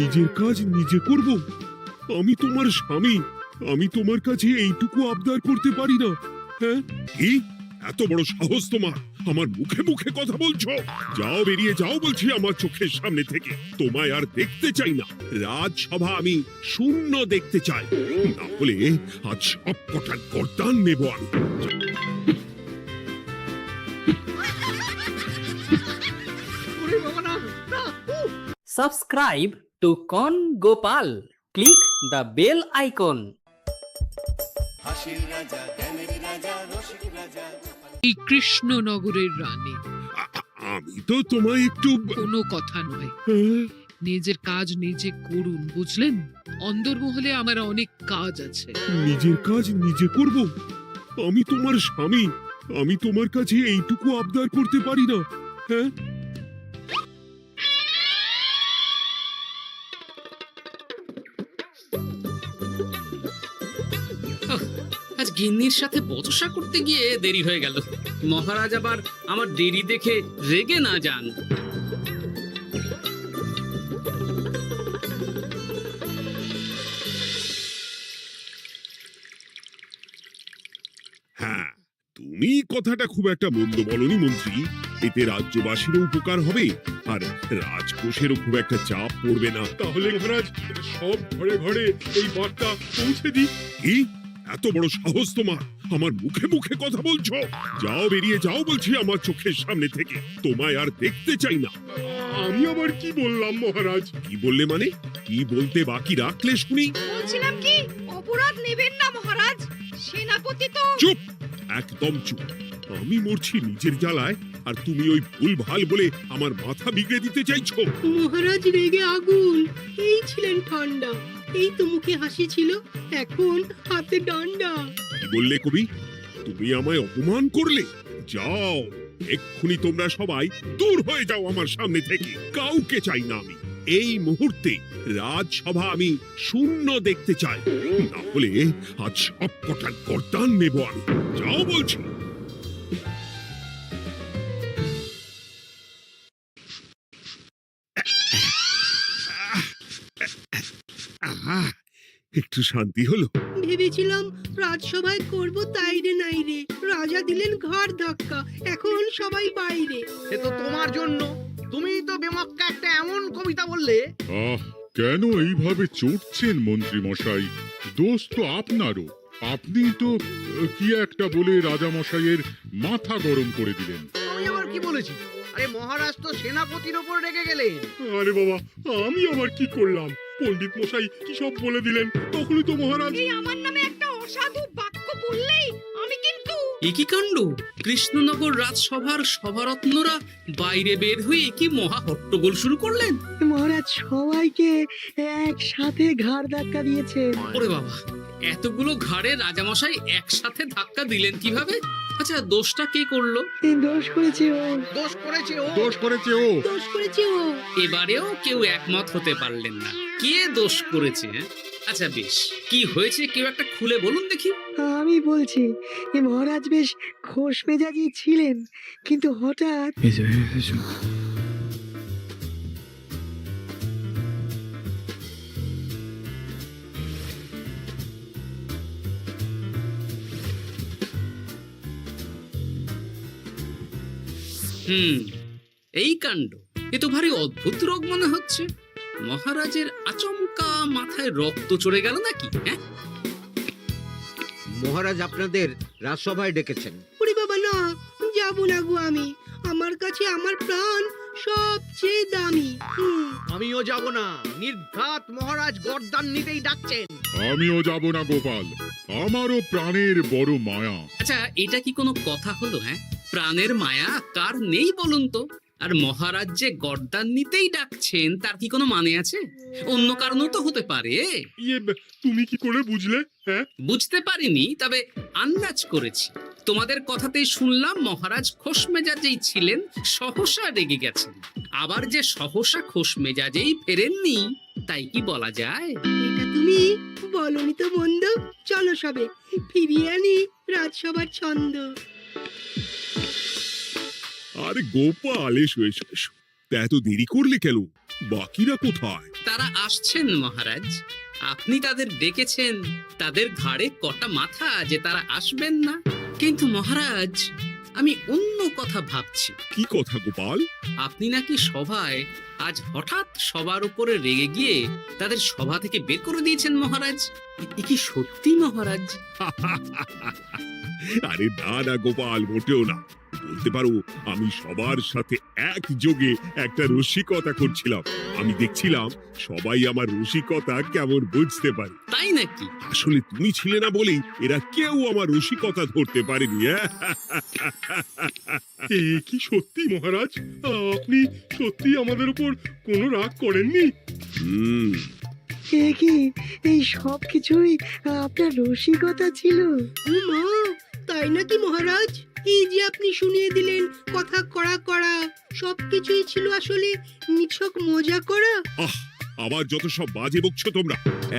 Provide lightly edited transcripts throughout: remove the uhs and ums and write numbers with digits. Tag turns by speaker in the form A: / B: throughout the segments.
A: নিজের কাজ নিজে করব? আমি তোমার স্বামী, আমি তোমার কাছে এইটুকু আবদার করতে পারি না? হ্যাঁ, কি এত বড় সাহস তোমার? আমার মুখে মুখে কথা বলছো? যাও, বেরিয়ে যাও বলছি আমার চোখের সামনে থেকে। তোমায় আর দেখতে চাই না। রাজসভা আমি শূন্য দেখতে চাই, না হলে আজ সব কটার গর্দান নেব আমি।
B: Subscribe to Con Gopal. Click the bell icon.
C: এই কৃষ্ণনগরের রানী।
A: আমি তো তোমায় একটু
C: কোনো কথা নয়,
A: হ্যাঁ?
C: নিজের কাজ নিজে করুন, বুঝলেন? অন্দরমহলে আমার অনেক কাজ আছে।
A: নিজের কাজ নিজে করব? আমি তোমার স্বামী, আমি তোমার কাছে এইটুকু আবদার করতে পারি না? হ্যাঁ,
D: আজ গিন্নির সাথে বচসা করতে গিয়ে দেরি হয়ে গেল। মহারাজ আবার আমার দেরি দেখে রেগে না যান।
A: হ্যাঁ, তুমি কথাটা খুব একটা মন্দ বলনি মন্ত্রী। এতে রাজ্যবাসীরও উপকার হবে, আর রাজকোষেরও খুব একটা চাপ পড়বে না। তাহলে মহারাজ সব ঘরে ঘরে এই বার্তা পৌঁছে দিই। কি এত বড় সাহস তোমার? আমার মুখে মুখে কথা বলছো? যাও, বেরিয়ে যাও বলছি আমার চোখের সামনে থেকে। তোমায় আর দেখতে চাই না। আমি আবার কি বললাম মহারাজ? কি বললে মানে? কি বলতে বাকি রাখলে শুনি?
E: বলছিলাম কি, অপরাধ নেবেন না মহারাজ, সেনাপতি তো।
A: চুপ, একদম চুপ। আমি মরছি নিজের জ্বালায়, আর তুমি ওই ভুল ভাল বলে আমার মাথা বিগড়ে দিতে চাইছো?
F: মহারাজ রেগে আগুন, এই ছিলেন ঠান্ডা, এই তো মুখে হাসি ছিল, এখন হাতে ডান্ডা।
A: কি বললে কবি? তুমি আমায় অপমান করলে? যাও, এক্ষুনি তোমরা সবাই দূর হয়ে যাও আমার সামনে থেকে। কাউকে চাই না আমি। এই মুহূর্তে রাজসভা আমি শূন্য দেখতে চাই, না হলে আজ সব কটার গর্দান নেব আমি। যাও বলছি। আহ, একটু শান্তি হলো।
F: ভেবেছিলাম রাজসভায় করব তাই রে নাই রে, রাজা দিলেন ঘাড় ধাক্কা, এখন সবাই বাইরে।
G: সে তো তোমার জন্য, তুমি তো বেমক্কা একটা এমন কবিতা বললে।
H: কেন এইভাবে চড়ছেন মন্ত্রী মশাই? দোষ তো আপনারও। আপনি তো কি একটা বলে রাজা মশাইয়ের মাথা গরম করে দিলেন।
G: আমি আবার কি বলেছি? আরে মহারাজ তো সেনাপতির ওপর রেগে গেলেন।
A: আরে বাবা, আমি আবার কি করলাম? পণ্ডিত মশাই কি সব বলে দিলেন, তখনই তো মহারাজ।
E: এই আমার নামে একটা অসাধু বাক্য বললেই আমি কিন্তু।
D: এ কি কাণ্ড! কৃষ্ণনগর রাজসভার সভারত্নরা বাইরে বের হয়ে কি মহা হট্টগোল শুরু করলেন।
F: মহারাজ সবাইকে একসাথে ঘাড় ধাক্কা দিয়েছে।
D: ওরে বাবা, এতগুলো ঘাড়ে রাজামশাই একসাথে ধাক্কা দিলেন কিভাবে? আচ্ছা, দোষটা কে করলো?
F: দোষ করেছে ও,
G: দোষ করেছে ও।
H: দোষ করেছে ও।
F: দোষ করেছে ও।
D: এবারেও কেউ একমত হতে পারলেন না। কে দোষ করেছে? হ্যাঁ? আচ্ছা বেশ, কি হয়েছে কেউ একটা খুলে বলুন দেখি।
F: আমি বলছি, মহারাজ বেশ খোশ মেজাজি ছিলেন, কিন্তু হঠাৎ
D: এই কাণ্ড! এ তো ভারী অদ্ভুত রোগ মনে হচ্ছে। মহারাজের আচমকা মাথায় রক্ত চড়ে গেল নাকি? হ্যাঁ,
G: মহারাজ আপনাদের রাজসভায় ডেকেছেন।
F: ওরে বাবা না, যাবো না গো আমি, আমার কাছে আমার প্রাণ সবচেয়ে দামি।
G: আমিও যাব না, নির্ঘাত মহারাজ গর্দান নিতেই ডাকছেন।
H: আমিও যাব না গোপাল, আমারও প্রাণের বড় মায়া।
D: আচ্ছা, এটা কি কোনো কথা হলো? হ্যাঁ, প্রাণের মায়া কার নেই বলুন তো? আর মহারাজ যে গর্দান নিতেই ডাকছেন তার কি কোনো মানে আছে? অন্য কারণও তো হতে পারে।
A: তুমি কি করে বুঝলে? হ্যাঁ,
D: বুঝতে পারিনি, তবে আন্দাজ করেছি। তোমাদের কথাতেই শুনলাম মহারাজ খোশ মেজাজেই ছিলেন, সহসা রেগে গেছেন। আবার যে সহসা খোশ মেজাজেই ফেরেননি, তাই কি বলা যায়?
F: এটা তুমি বলনি তো মন্দ। চলো সবে ফিরিয়ে আনি রাজসভার ছন্দ।
A: আরে গোপাল, এসো এসো এসো। তা এত দেরি করলে কেন? বাকিরা কোথায়?
D: তারা আসছেন মহারাজ। আপনি তাদের ডেকেছেন, তাদের ঘাড়ে কটা মাথা যে তারা আসবেন না। কিন্তু মহারাজ, আমি অন্য কথা ভাবছি।
A: কি কথা গোপাল?
D: আপনি নাকি সভায় আজ হঠাৎ সবার উপরে রেগে গিয়ে তাদের সভা থেকে বের করে দিয়েছেন মহারাজ। এ কি সত্যি মহারাজ?
A: আরে না না গোপাল, মোটেও না। বলতে পারো আমি সবার সাথে একযোগে একটা রসিকতা করছিলাম। আমি দেখছিলাম সবাই আমার রসিকতা কেমন বুঝতে পারে।
D: তাই নাকি?
A: আসলে তুমি ছিলে না বলেই এরা কেউ আমার রসিকতা ধরতে পারেনি।
I: এ কি সত্যি মহারাজ? আপনি সত্যি আমাদের উপর কোনো রাগ করেননি?
A: হুম,
F: এ কি, এই সব কিছুই আপনার রসিকতা ছিল? মা, তাই নাকি মহারাজ? এই যে আপনি শুনিয়ে দিলেন কথা কড়া কড়া, সবকিছুই ছিল আসলে নিছক মজা করা।
A: আহ, আবার যত সব বাজে বকছো তোমরা।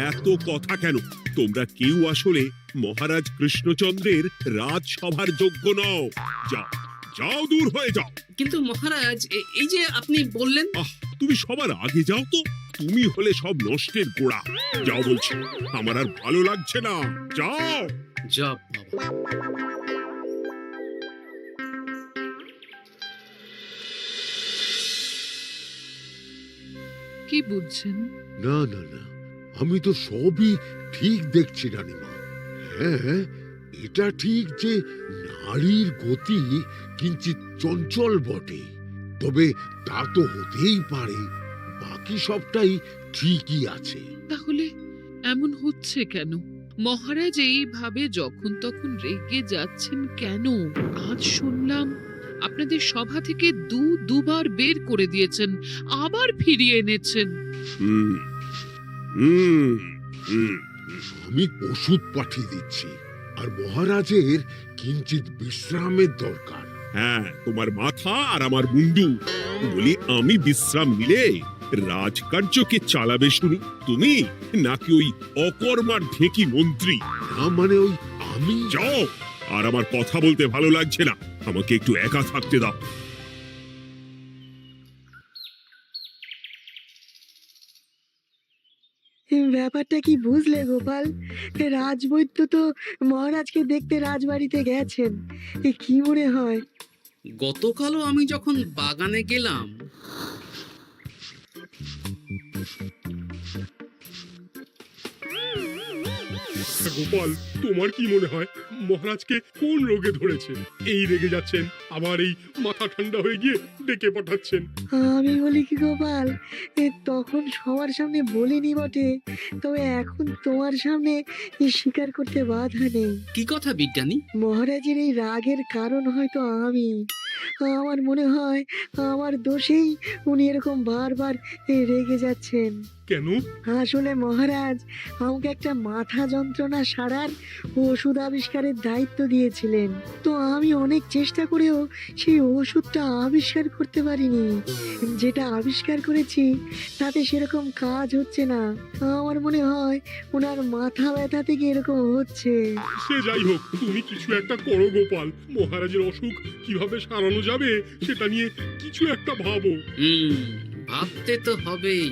A: এত কথা কেন? তোমরা কেউ আসলে মহারাজ কৃষ্ণচন্দ্রের রাজসভার যোগ্য নও। যাও যাও, দূর হয়ে যাও।
D: কিন্তু মহারাজ, এই যে আপনি বললেন।
A: তুমি সবার আগে যাও তো। তুমি হলে সব নষ্টের গোড়া। যাও বলছি, আমার আর ভালো লাগছে না। যাও।
D: জব বাবা।
C: কি বুঝছেন?
J: না না না, আমি তো সবই ঠিক দেখছি রানীমা। হ্যাঁ, এটা ঠিক যে নারীর গতি কিঞ্চিত চঞ্চল বটে, তবে তা তো হতেই পারে। বাকি সবটাই ঠিকই আছে।
C: তাহলে এমন হচ্ছে কেন? মহারাজ এইভাবে যখন তখন রেগে যাচ্ছেন কেন? আজ শুনলাম আপনাদের সভা থেকে দুবার বের করে দিয়েছেন, আবার ফিরিয়ে এনেছেন।
A: হুম হুম হুম।
J: আমি ওষুধ পাঠিয়ে দিচ্ছি, আর মহারাজের কিঞ্চিত বিশ্রামের দরকার।
A: হ্যাঁ, তোমার মাথা আর আমার মুন্ডু। বলি, আমি বিশ্রাম নিলে রাজকার্যকে চালাবে শুনি তুমি, নাকি ওই অকর্মার ঢেকি মন্ত্রী?
J: না মানে ওই আমি।
A: যাও, আর আমার কথা বলতে ভালো লাগছে না। আমাকে একটু একা থাকতে দাও।
F: ব্যাপারটা কি বুঝলে গোপাল? রাজবৈদ্য তো মহারাজকে দেখতে রাজবাড়িতে গেছেন। কি মনে হয়?
D: গতকালও আমি যখন বাগানে গেলাম,
I: গোপাল, তোমার কি মনে হয় মহারাজকে কোন রোগে ধরেছে? এই রেগে যাচ্ছেন, আবার এই মাথা ঠান্ডা হয়ে গিয়ে ডেকে পাঠাচ্ছেন।
F: আমি বলি কি গোপাল, তখন সবার সামনে বলিনি বটে, তবে এখন তোমার সামনে স্বীকার করতে বাধা নেই।
D: কি কথা বিজ্ঞানী?
F: মহারাজের এই রাগের কারণ হয়তো আমি। আমার মনে হয় আমার দোষেই উনি এরকম বারবার রেগে যাচ্ছেন।
I: কেন?
F: আসলে মহারাজ আমাকে একটা মাথা যন্ত্রণা সারার ওষুধ আবিষ্কারের দায়িত্ব দিয়েছিলেন, তো আমি অনেক চেষ্টা করেও সেই ওষুধটা আবিষ্কার করতে পারিনি। যেটা আবিষ্কার করেছি তাতে সেরকম কাজ হচ্ছে না। আমার মনে হয় ওনার মাথা ব্যথা থেকে এরকম হচ্ছে।
I: সে যাই হোক, তুমি কিছু একটা করো গোপাল। মহারাজের অসুখ কিভাবে সারানো যাবে সেটা নিয়ে কিছু একটা ভাবো।
D: ভাবতে তো হবেই।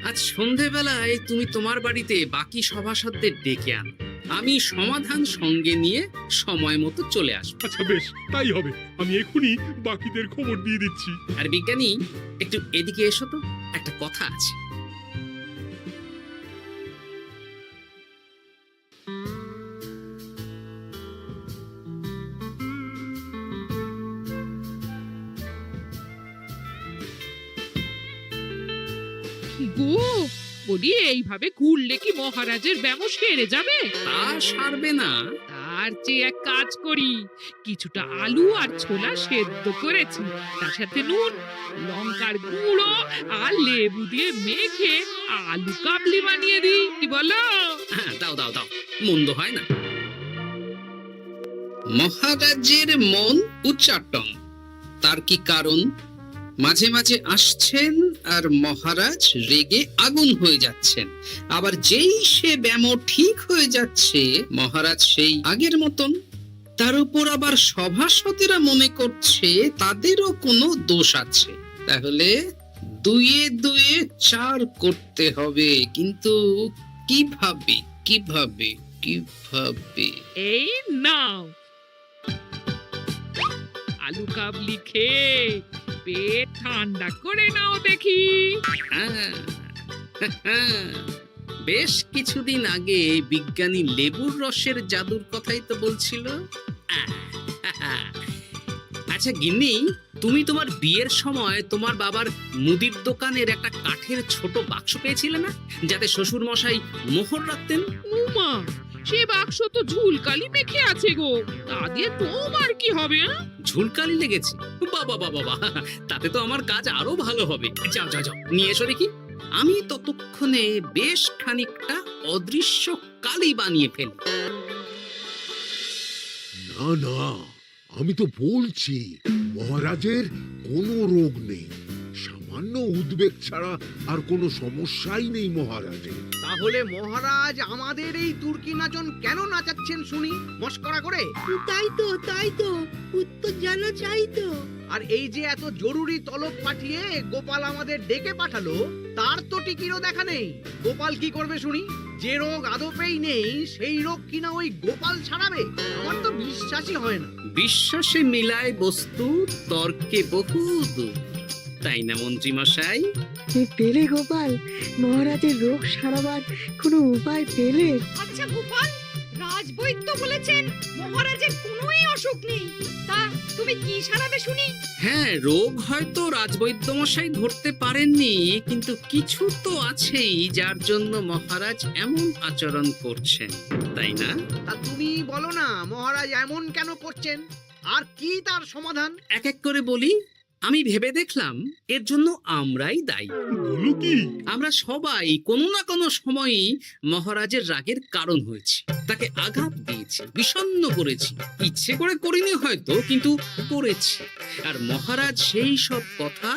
D: আজ সন্ধেবেলায় তুমি তোমার বাড়িতে বাকি সভাসদদের ডেকে আনো, আমি সমাধান সঙ্গে নিয়ে সময় মতো চলে আসবো।
I: আচ্ছা বেশ, তাই হবে। আমি এখনই বাকিদের খবর দিয়ে দিচ্ছি।
D: আর বিজ্ঞানী, একটু এদিকে এসো তো, একটা কথা আছে।
C: গো, বলি এইভাবে ঘুরলে কি মহারাজের ব্যামো সেরে যাবে?
D: তা সারবে না।
C: তার চেয়ে এক কাজ করি, কিছুটা আলু আর ছোলা সেদ্ধ করেছি, তার সাথে নুন, লঙ্কার গুঁড়ো আর লেবু দিয়ে মেখে আলু কাবলি বানিয়ে দিই, কি বলো?
D: হ্যাঁ, দাও দাও দাও, মন্দ হয় না। মহারাজের মন উচ্চাটন। তার কি কারণ? মাঝে মাঝে আসছেন আর মহারাজ রেগে আগুন হয়ে যাচ্ছেন, আবার যেই সে ব্যামো ঠিক হয়ে যাচ্ছে মহারাজ সেই আগের মতন। তার উপর আবার সভাসদেরা মনে করছে তাদেরও কোনো দোষ আছে। তাহলে দুয়ে দুয়ে 4 করতে হবে, কিন্তু কিভাবে কিভাবে কিভাবে?
C: এই নাও আলু কাবলি খেয়ে পেট ঠান্ডা করে নাও দেখি।
D: হ্যাঁ, বেশ কিছুদিন আগে বিজ্ঞানী লেবুর রসের জাদুর কথাই তো বলছিল। আচ্ছা গিন্নি, তুমি তোমার বিয়ের সময় তোমার বাবার মুদির দোকানের একটা কাঠের ছোট বাক্স পেয়েছিলে না, যাতে শ্বশুর মশাই মোহর রাখতেন?
C: উমা, সে বাক্স তো ঝুলকালি মেখে আছে গো, তা দিয়ে তোমার কি হবে?
D: ঝুলকালি লেগেছে? বাবা বাবা বাবা, তাতে তো আমার কাজ আরো ভালো হবে। যাও যাও যাও, নিয়ে এসো দেখি। আমি ততক্ষণে বেশ খানিকটা অদৃশ্য কালি বানিয়ে ফেলি।
J: না না, আমি তো বলছি মহারাজের কোনো রোগ নেই, সামান্য উদ্বেগ ছাড়া আর কোনো সমস্যাই নেই মহারাজের।
G: তাহলে মহারাজ আমাদের এই তুর্কি নাচন কেন নাচাচ্ছেন শুনি, মস্করা করে?
F: তাই তো উত্তর জানা চাই তো।
G: আর এই যে এত জরুরি তলব পাঠিয়ে গোপাল আমাদের ডেকে পাঠালো, তার তো টিকিরও দেখা নেই। গোপাল কি করবে শুনি? যে রোগ আদপেই নেই সেই রোগ কিনা ওই গোপাল ছাড়াবে? আমার তো বিশ্বাসই হয় না।
D: বিশ্বাসে মিলায় বস্তু, তর্কে বহু দূর, তাই না মন্ত্রী মশাই?
F: পেলে গোপাল, মহারাজের রোগ সারাবার কোনো উপায় পেলে?
E: আচ্ছা গোপাল, রাজবৈদ্য বলেছেন মহারাজের কোনোই অসুখ নেই, তা তুমি কি সারাবে শুনি?
D: হ্যাঁ, রোগ হয়তো রাজবৈদ্য মশাই ধরতে পারেননি, কিন্তু কিছু তো আছেই যার জন্য মহারাজ এমন আচরণ করছেন, তাই না?
G: তা তুমি বলো না মহারাজ এমন কেন করছেন, আর কি তার সমাধান?
D: এক এক করে বলি। আমি ভেবে দেখলাম এর জন্য আমরাই দায়ী।
I: বলো কি?
D: আমরা সবাই কোনো না কোনো সময়ই মহারাজের রাগের কারণ হয়েছি, তাকে আঘাত দিয়েছি, বিষণ্ণ করেছি। ইচ্ছে করে করিনি হয়তো, কিন্তু করেছি। আর মহারাজ সেই সব কথা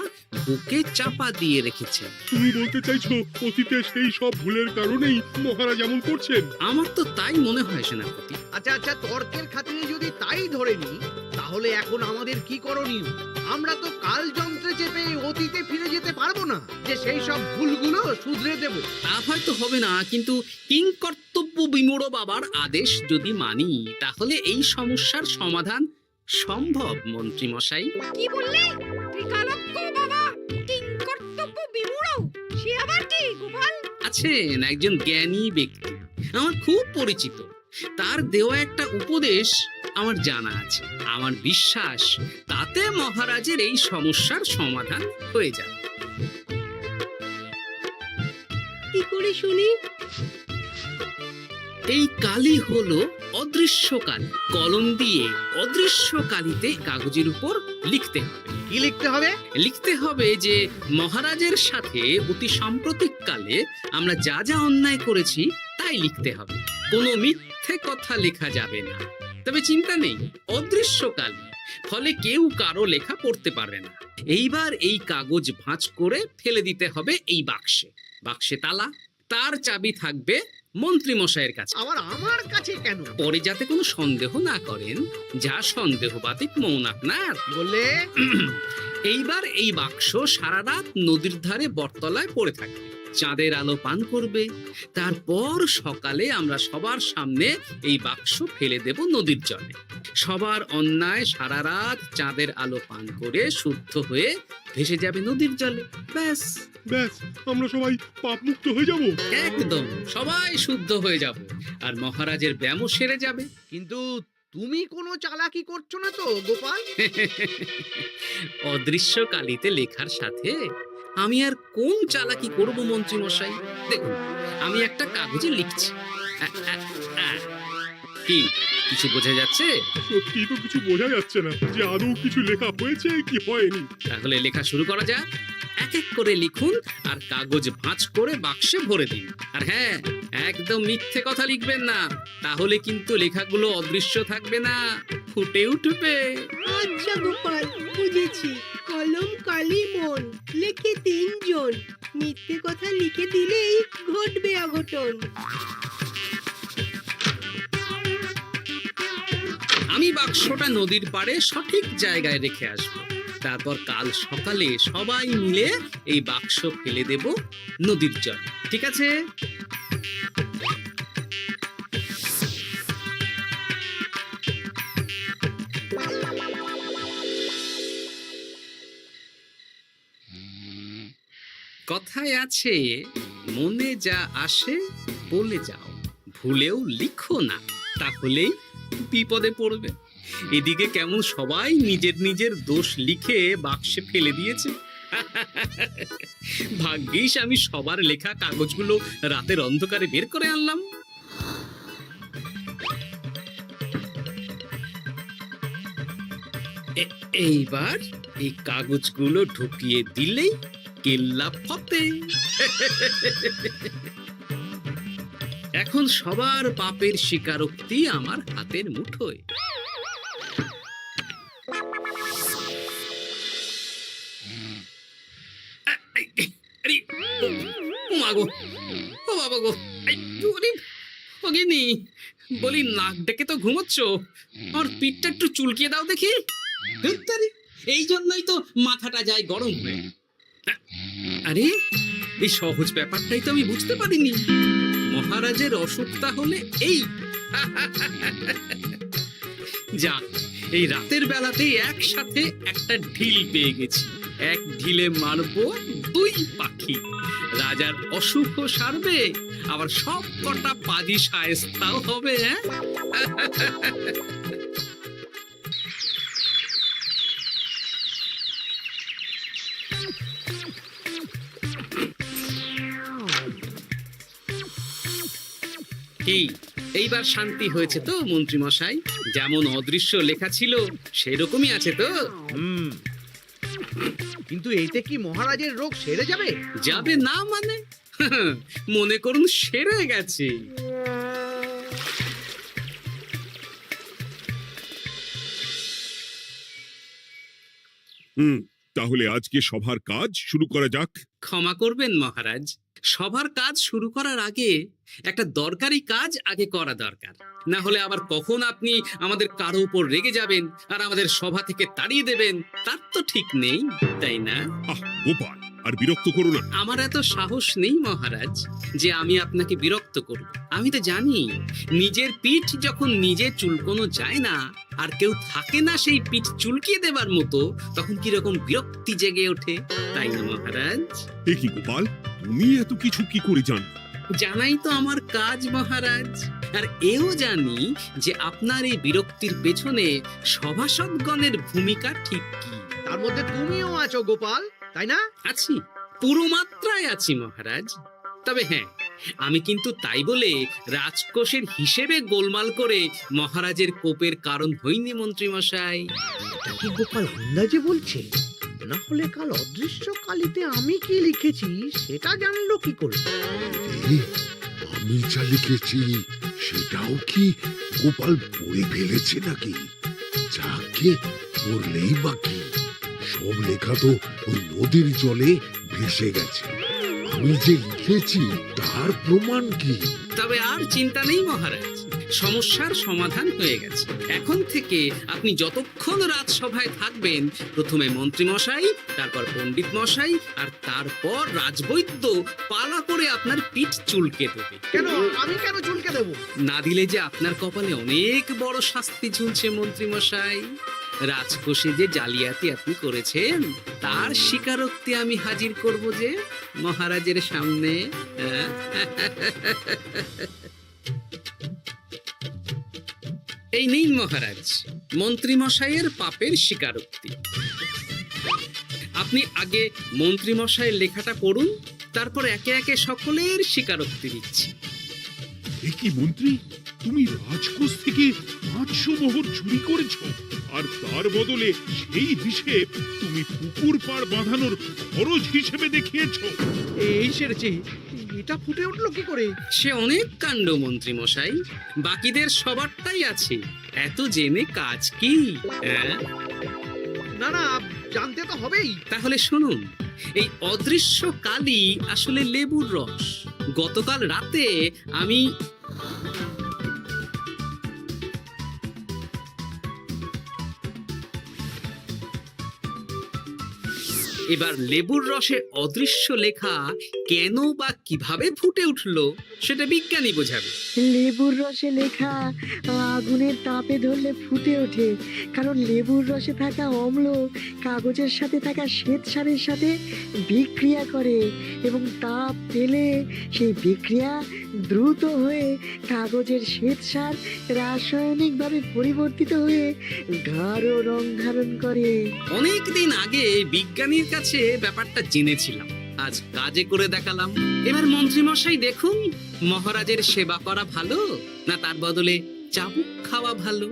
D: বুকে চাপা দিয়ে রেখেছেন।
I: তুমি বলতে চাইছো অতীতে সেই সব ভুলের কারণেই মহারাজ এমন করছেন?
D: আমার তো তাই মনে হয় সেনাপতি।
G: আচ্ছা আচ্ছা, তর্কের খাতিরে যদি তাই ধরে নি, তাহলে এখন আমাদের কি করণীয়? আমরা তো কাল যন্ত্রে চেপে অতীতে ফিরে যেতে পারবো না যে সেই সব ভুলগুলো শুধরে দেব।
D: তা হয়তো হবে না, কিন্তু কিংকর্তব্য বিমূঢ় বাবার আদেশ যদি মানি, তাহলে এই সমস্যার সমাধান সম্ভব মন্ত্রী মশাই।
E: কি বললে? ত্রিকালজ্ঞ বাবা কিংকর্তব্য বিমূঢ়, সে আবার কি গোপাল?
D: আছেন একজন জ্ঞানী ব্যক্তি, আমার খুব পরিচিত। তার দেওয়া একটা উপদেশ আমার জানা আছে। আমার বিশ্বাস তাতে মহারাজের এই সমস্যার সমাধান হয়ে যাবে।
F: কি করে শুনি?
D: এই কালি হলো অদৃশ্য কালি। কলম দিয়ে অদৃশ্য কালিতে কাগজের উপর লিখতে হবে।
G: কি লিখতে হবে?
D: লিখতে হবে যে মহারাজের সাথে অতি সাম্প্রতিক কালে আমরা যা যা অন্যায় করেছি তাই লিখতে হবে। কোনো মিথ্যে কথা লেখা যাবে না। তবে চিন্তা নেই, অদৃশ্য কালি, ফলে কেউ কারো লেখা পড়তে পারবে না। এইবার এই কাগজ ভাঁজ করে ফেলে দিতে হবে এই বাক্সে। বাক্সে তালা, তার চাবি থাকবে মন্ত্রী মশাইয়ের কাছে।
G: আবার আমার কাছে কেন?
D: পরে যাতে কোনো সন্দেহ না করেন, যা সন্দেহ বাতিক মৌন আপনার।
G: বললে
D: এইবার এই বাক্স সারা রাত নদীর ধারে বটতলায় পড়ে থাকবে, চাঁদের আলো পান করবে। তারপর সকালে আমরা সবার সামনে এই বাক্স ফেলে দেব নদীর জলে। সবার অন্যায় সারা রাত চাঁদের আলো পান করে শুদ্ধ হয়ে ভেসে যাবে নদীর জলে। ব্যাস
I: ব্যাস, আমরা সবাই পাপ মুক্ত হয়ে যাব।
D: একদম সবাই শুদ্ধ হয়ে যাব, আর মহারাজের ব্যায়ামও সেরে যাবে।
G: কিন্তু তুমি কোনো চালাকি করছো না তো গোপাল?
D: অদৃশ্য কালিতে লেখার সাথে আমি আর কোন চালাকি করব মন্ত্রী মশাই? দেখুন, আমি একটা কাগজে লিখছি। কি কিছু বোঝা যাচ্ছে?
I: সত্যি তো কিছু বোঝা যাচ্ছে না যে আদৌ কিছু লেখা হয়েছে কি হয়নি।
D: তাহলে লেখা শুরু করা যাক। এক এক করে লিখুন আর কাগজ ভাঁজ করে বাক্সে ভরে দিন। আর হ্যাঁ, একদম মিথ্যে কথা লিখবেন না, তাহলে কিন্তু লেখাগুলো অদৃশ্য থাকবে না, ফুটে উঠবে।
F: আচ্ছা গোপাল, বুঝেছি। কলম কালি মন, লেখে 3 জন। মিথ্যে কথা লিখে দিলেই ঘটবে অঘটন।
D: আমি বাক্সটা নদীর পাড়ে সঠিক জায়গায় রেখে আসবো। তারপর কাল সকালে সবাই মিলে এই বাক্স ফেলে দেব নদীর জল, ঠিক আছে? কথায় আছে, মনে যা আসে বলে যাও, ভুলেও লিখো না, তাহলেই বিপদে পড়বে। এদিকে কেমন সবাই নিজের নিজের দোষ লিখে বাক্সে ফেলে দিয়েছে। ভাগ্যিস আমি সবার লেখা কাগজগুলো রাতের অন্ধকারে বের করে আনলাম। এইবার এই কাগজগুলো ঢুকিয়ে দিলেই কেল্লা ফতে। এখন সবার পাপের স্বীকারোক্তি আমার হাতের মুঠোয়। বলি, নাক ডেকে তো ঘুমোচ্ছ, আমার পিঠটা একটু চুলকিয়ে দাও দেখি। এই জন্যই তো মাথাটা যায় গরম হয়ে। আরে, এই সহজ ব্যাপারটাই তো আমি বুঝতে পারিনি। মহারাজের অসুখ তাহলে এই। যাক, এই রাতের বেলাতেই একসাথে একটা ঢিল পেয়ে গেছি। এক ঢিলে মারবো 2 পাখি। রাজার অসুখও সারবে, আবার সব কটা পাজি শায়েস্তাও হবে। কি, এইবার শান্তি হয়েছে তো মন্ত্রী মশাই? যেমন অদৃশ্য লেখা ছিল সেরকমই আছে তো?
G: কিন্তু এতে কি মহারাজের রোগ সেরে যাবে?
D: যাবে না মানে? মনে করুন সেরে গেছে।
A: তাহলে আজকে সভার কাজ শুরু করা যাক।
D: ক্ষমা করবেন মহারাজ, সবার কাজ শুরু করার আগে একটা দরকারি কাজ আগে করা দরকার। না হলে আবার কখন আপনি আমাদের কারো উপর রেগে যাবেন আর আমাদের সভা থেকে তাড়িয়ে দেবেন, তার তো ঠিক নেই, তাই না?
A: গোপাল, আর বিরক্ত করো না।
D: আমার এত সাহস নেই মহারাজ যে আমি আপনাকে বিরক্ত করব। আমি তো জানি, নিজের পিঠ যখন নিজে চুলকোনো যায় না, আর কেউ থাকে না সেই পিঠ চুলকিয়ে দেবার মতো, তখন কিরকম বিরক্তি জেগে ওঠে, তাই না মহারাজ?
A: এ কি গোপাল, তুমি এত কিছু কি করে জানো?
D: জানাই তো আমার কাজ মহারাজ। আর এও জানি যে আপনার এই বিরক্তির পেছনে সভাসদগণের ভূমিকা ঠিক কি।
G: তার মধ্যে তুমিও আছো গোপাল, তাই না?
D: আছি, পুরো মাত্রায় আছি মহারাজ। তবে হ্যাঁ, আমি কিন্তু তাই বলে রাজকোষের হিসেবে গোলমাল করে মহারাজের কোপের কারণ হইনি মন্ত্রী মশাই।
G: এটা কি গোপাল আন্দাজে বলছে? না হলে কাল অদৃশ্য কালিতে আমি কি লিখেছি সেটা জানলো কি করে?
J: আমি যা লিখেছি সেটাও কি গোপাল পড়ে ফেলেছে নাকি? যাকে পড়লেই বাকি, সব লেখা তো ওই নদীর জলে ভেসে গেছে। আমি যে লিখেছি তার প্রমাণ কি?
D: তবে আর চিন্তা নেই মহারাজ, সমস্যার সমাধান হয়ে গেছে। এখন থেকে আপনি যতক্ষণ রাজসভায় থাকবেন, প্রথমে মন্ত্রী মশাই, তারপর পণ্ডিত মশাই, আর তারপর রাজবৈদ্য পালা করে আপনার পিঠ চুলকে দেবে।
G: কেন আমি কেন চুলকে দেব?
D: না দিলে যে আপনার কপালে অনেক বড় শাস্তি ঝুলছে মন্ত্রী মশাই। রাজকোষে যে জালিয়াতি আপনি করেছেন তার স্বীকারোক্তি আমি হাজির করব যে মহারাজের সামনে। এই নিন মহারাজ, মন্ত্রী মশাইয়ের পাপের স্বীকারোক্তি। আপনি আগে মন্ত্রী মশাইয়ের লেখাটা পড়ুন, তারপর একে একে সকলের স্বীকারোক্তি দিচ্ছি।
A: এ কি মন্ত্রী, তুমি রাজকোষ থেকে 500 মোহর চুরি করেছো, আর তার বদলে সেই হিসেব তুমি পুকুর পাড় বাঁধানোর খরচ হিসেবে দেখিয়েছো।
G: এই সেরেছে, এটা ফুটে উঠলো কি করে?
D: সে অনেক কাণ্ড মন্ত্রী মশাই, বাকিদের সবারটাই আছে, এত জেনে কাজ কি?
G: না না, জানতে তো হবেই।
D: তাহলে শুনুন, এই অদৃশ্য কালি আসলে লেবুর রস। গতকাল রাতে আমি এবার লেবুর রসে অদৃশ্য লেখা কেন বা কিভাবে ফুটে উঠলো সেটা বিজ্ঞানী বোঝাবে।
F: লেবুর রসে লেখা আগুনের তাপে ধরলে ফুটে ওঠে, কারণ লেবুর রসে থাকা অম্ল কাগজের সাথে থাকা শ্বেতসারের সাথে বিক্রিয়া করে এবং তাপ পেলে সেই বিক্রিয়া দ্রুত হয়ে কাগজের শ্বেতসার রাসায়নিকভাবে পরিবর্তিত হয়ে গাঢ় রং ধারণ করে।
D: অনেক দিন আগে বিজ্ঞানীর কাছে ব্যাপারটা জেনেছিলাম, আজ কাজে করে দেখালাম। এবার মন্ত্রী মশাই দেখুন, মহারাজের সেবা করা ভালো না তার বদলে চাবুক খাওয়া ভালো?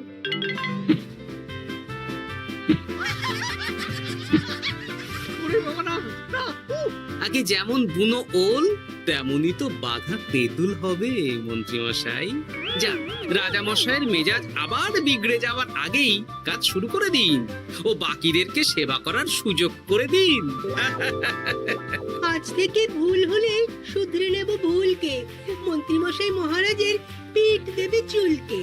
G: ওরে বাবা না, না, উফ!
D: আগে যেমন বুনো ওল তেমনই তো বাঘা তেঁতুল হবে মন্ত্রী মশাই। যা, রাজা মশাইয়ের মেজাজ আবার বিগড়ে যাওয়ার আগেই কাজ শুরু করে দিন ও বাকিদেরকে সেবা করার সুযোগ করে দিন।
K: আজ থেকে ভুল হলে শুধরে নেব ভুলকে, মন্ত্রীমশাই মহারাজের পিঠ দেবে চুলকে।